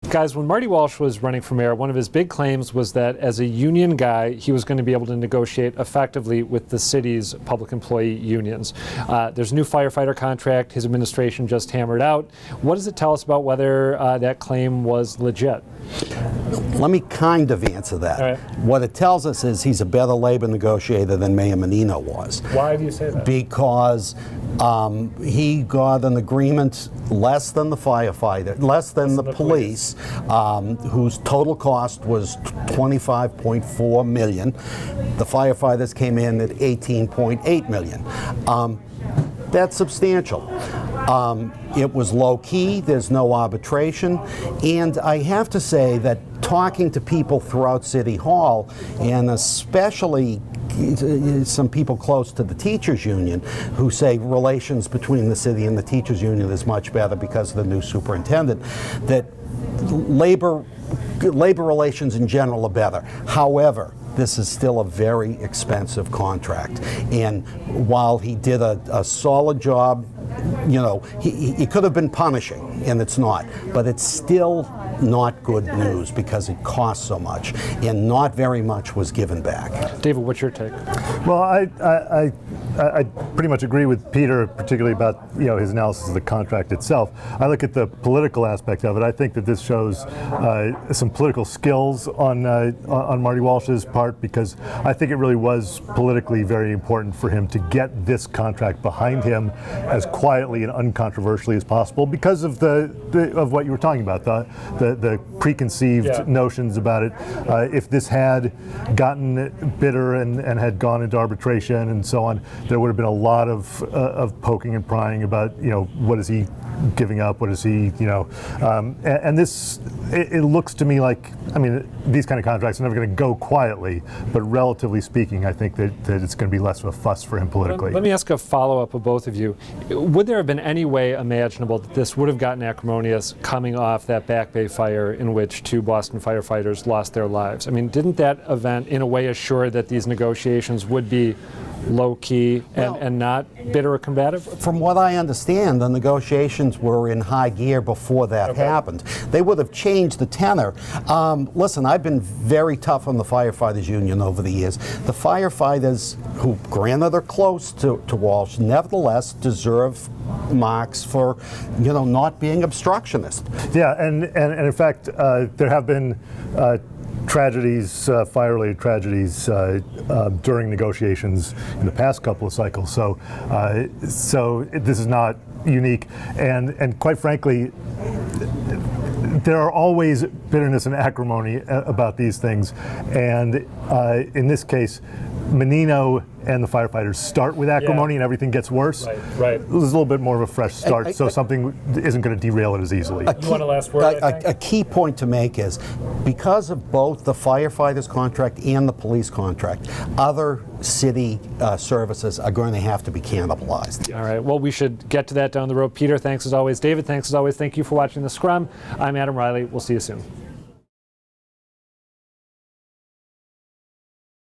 Guys, when Marty Walsh was running for mayor, one of his big claims was that as a union guy, he was going to be able to negotiate effectively with the city's public employee unions. There's a new firefighter contract his administration just hammered out. What does it tell us about whether that claim was legit? Let me kind of answer that. All right. What it tells us is he's a better labor negotiator than Mayor Menino was. Why do you say that? Because he got an agreement less than the firefighter, less than the police, whose total cost was $25.4 million. The firefighters came in at $18.8 million. That's substantial. It was low-key, there's no arbitration, and I have to say that talking to people throughout City Hall, and especially some people close to the teachers union who say relations between the city and the teachers union is much better because of the new superintendent, that labor relations in general are better. However, this is still a very expensive contract, and while he did a solid job, you know, he could have been punishing, and it's not, but it's still not good news because it costs so much, and not very much was given back. David, what's your take? Well, I pretty much agree with Peter, particularly about his analysis of the contract itself. I look at the political aspect of it. I think that this shows some political skills on Marty Walsh's part, because I think it really was politically very important for him to get this contract behind him as quietly and uncontroversially as possible, because of of what you were talking about, the preconceived notions about it. If this had gotten bitter and had gone into arbitration and so on, there would have been a lot of poking and prying about what is he giving up, what is he and this, it looks to me like, I mean, these kind of contracts are never going to go quietly, but relatively speaking, I think that it's going to be less of a fuss for him politically. Let me ask a follow-up of both of you. Would there have been any way imaginable that this would have gotten acrimonious coming off that Back Bay fire in which 2 Boston firefighters lost their lives? I mean, didn't that event in a way assure that these negotiations would be low-key and not bitter or combative? From what I understand, the negotiations were in high gear before that happened. They would have changed the tenor. Listen, I've been very tough on the firefighters union over the years. The firefighters, who granted are close to Walsh, nevertheless deserve marks for not being obstructionist. Yeah, and in fact, there have been tragedies, fire-related tragedies during negotiations in the past couple of cycles. So this is not unique, and quite frankly, there are always bitterness and acrimony about these things, and in this case, Menino and the firefighters start with acrimony and everything gets worse. Right. There's a little bit more of a fresh start, so something isn't going to derail it as easily. You want a last word? A key point to make is, because of both the firefighters contract and the police contract, other city services are going to have to be cannibalized. All right, well, we should get to that down the road. Peter, thanks as always. David, thanks as always. Thank you for watching The Scrum. I'm Adam Reilly. We'll see you soon.